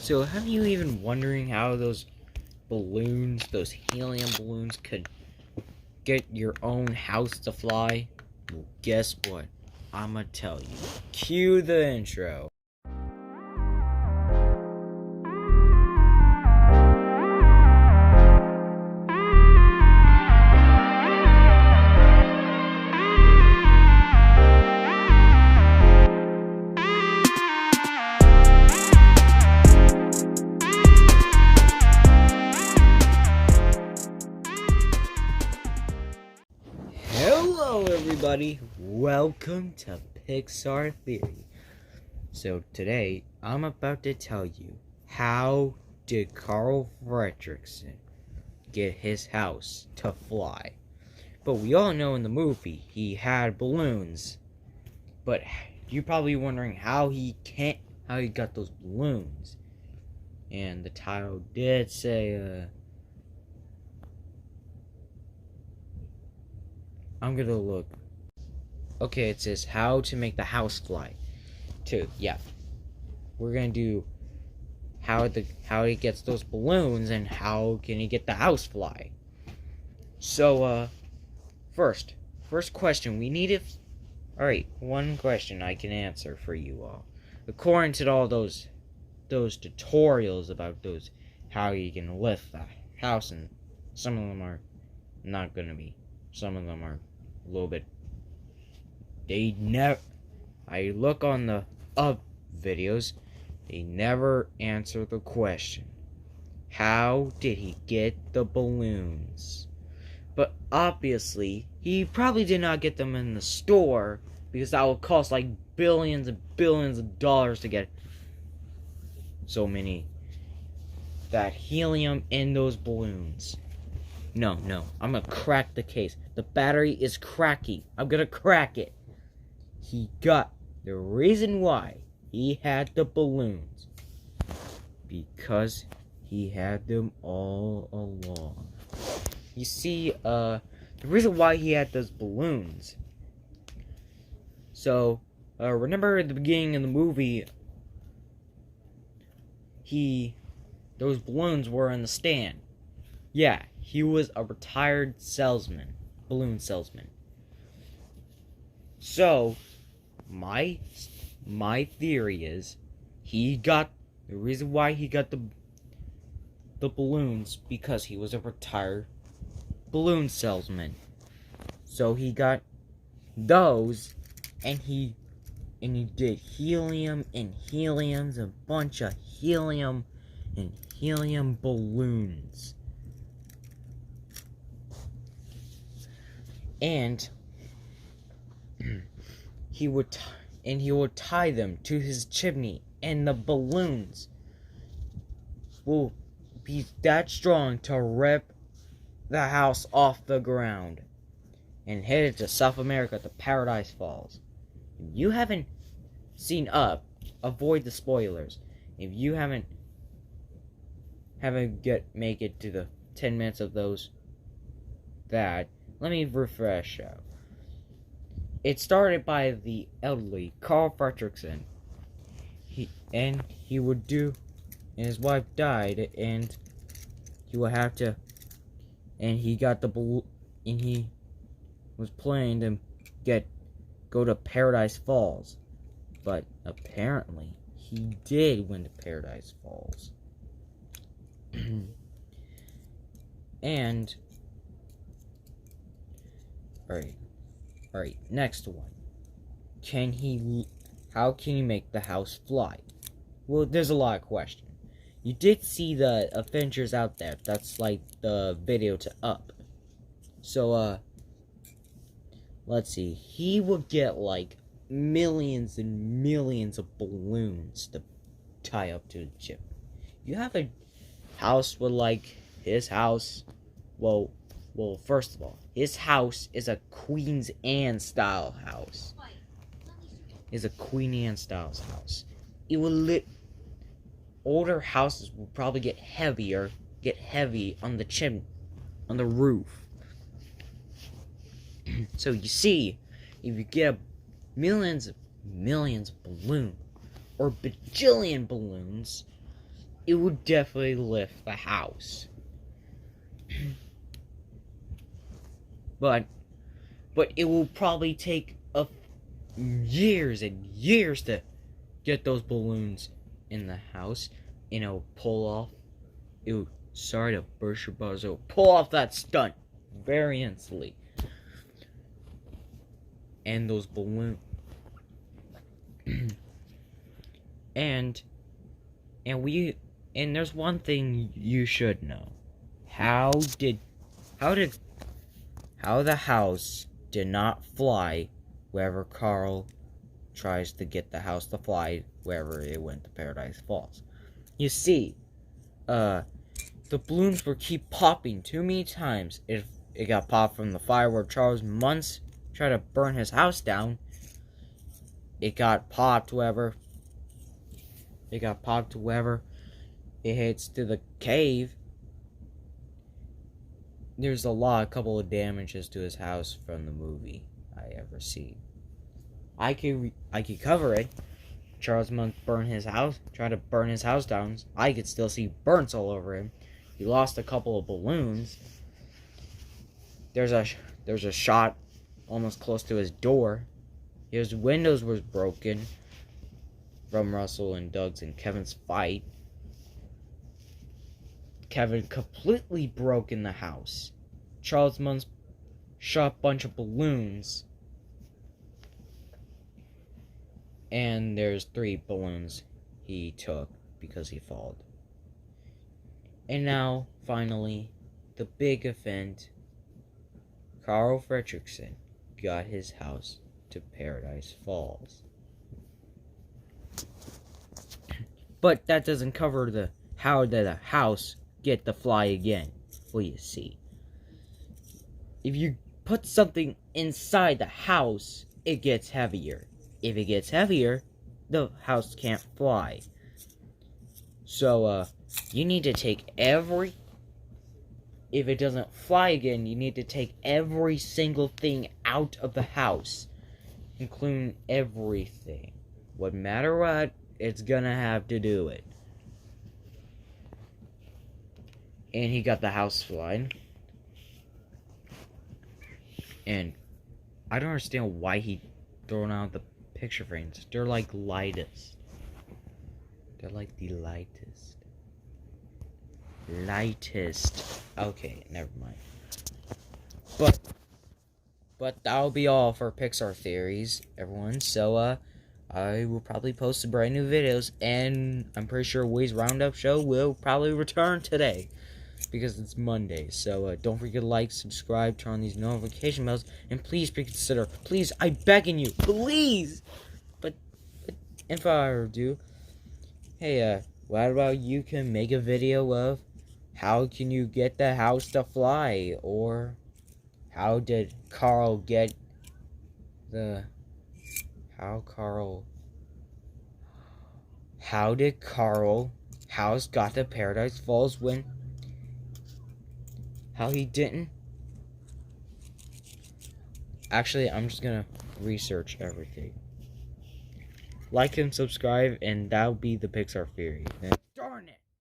So have you even wondering how those balloons, those helium balloons, could get your own house to fly? Well, guess what? I'ma tell you. Cue the intro. Hello everybody, welcome to Pixar Theory. So today, I'm about to tell you, how did Carl Fredricksen get his house to fly? But we all know in the movie, he had balloons. But you're probably wondering how he got those balloons. And the title did say, I'm gonna look. Okay, it says how to make the house fly. Yeah. We're gonna do how he gets those balloons and how can he get the house fly. So first question we need if alright, one question I can answer for you all. According to all those tutorials about those how you can lift the house, and some of them are not gonna be. Some of them are a little bit. I look on the videos, they never answer the question. How did he get the balloons? But obviously, he probably did not get them in the store, because that would cost like billions and billions of dollars to get so many. That helium in those balloons. No, I'm gonna crack the case. The battery is cracky. I'm gonna crack it. He got the reason why he had the balloons. Because he had them all along. You see, the reason why he had those balloons. So, remember at the beginning of the movie, those balloons were in the stand. Yeah, he was a retired balloon salesman. So, my theory is, the reason why he got the balloons, because he was a retired balloon salesman. So he got those, and he did helium and heliums, a bunch of helium and helium balloons. And he would tie them to his chimney, and the balloons will be that strong to rip the house off the ground and head it to South America, to Paradise Falls. If you haven't seen Up, avoid the spoilers. If you haven't make it to the 10 minutes of that, let me refresh out. It started by the elderly Carl Fredricksen. And his wife died, and he would have to, and he got and he was planning to go to Paradise Falls, but apparently he did win to Paradise Falls. And Alright, next one. How can he make the house fly? Well, there's a lot of questions. You did see the Avengers out there. That's like the video to Up. So, let's see. He would get like millions and millions of balloons to tie up to the chip. You have a house with like his house. Well, first of all, his house is a Queen Anne style house. Is a Queen Anne style house. It will older houses will probably get heavy on the chimney, on the roof. So you see, if you get millions of balloons or bajillion balloons, it would definitely lift the house. But it will probably take years and years to get those balloons in the house, and it'll pull off. Sorry to burst your buzz. It'll pull off that stunt very instantly. And those balloons. and there's one thing you should know. How the house did not fly wherever Carl tries to get the house to fly wherever it went to Paradise Falls. You see, the balloons will keep popping too many times. If it got popped from the fire where Charles Muntz tried to burn his house down, it got popped wherever it hits to the cave. There's a couple of damages to his house from the movie I ever see. I could cover it. Charles Muntz tried to burn his house down. I could still see burns all over him. He lost a couple of balloons. There's a shot almost close to his door. His windows was broken from Russell and Doug's and Kevin's fight. Kevin completely broke in the house. Charles Muntz shot a bunch of balloons. And there's 3 balloons he took because he fell. And now, finally, the big event. Carl Fredricksen got his house to Paradise Falls. But that doesn't cover how did a house get to fly again. Well, you see, if you put something inside the house, it gets heavier. If it gets heavier, the house can't fly. So, you need to take if it doesn't fly again, you need to take every single thing out of the house, including everything. What matter what, it's gonna have to do it. And he got the house flying. And I don't understand why he thrown out the picture frames. They're like lightest. They're like the lightest. Okay, never mind. But that'll be all for Pixar theories, everyone. So I will probably post some brand new videos, and I'm pretty sure Way's Roundup show will probably return today because it's Monday. So don't forget to like, subscribe, turn on these notification bells, and please reconsider. Please, I'm begging you, please. But if I do, hey, what about you can make a video of how can you get the house to fly, or how did Carl get how did Carl house got to Paradise Falls when how he didn't? Actually, I'm just gonna research everything. Like and subscribe, and that'll be the Pixar theory.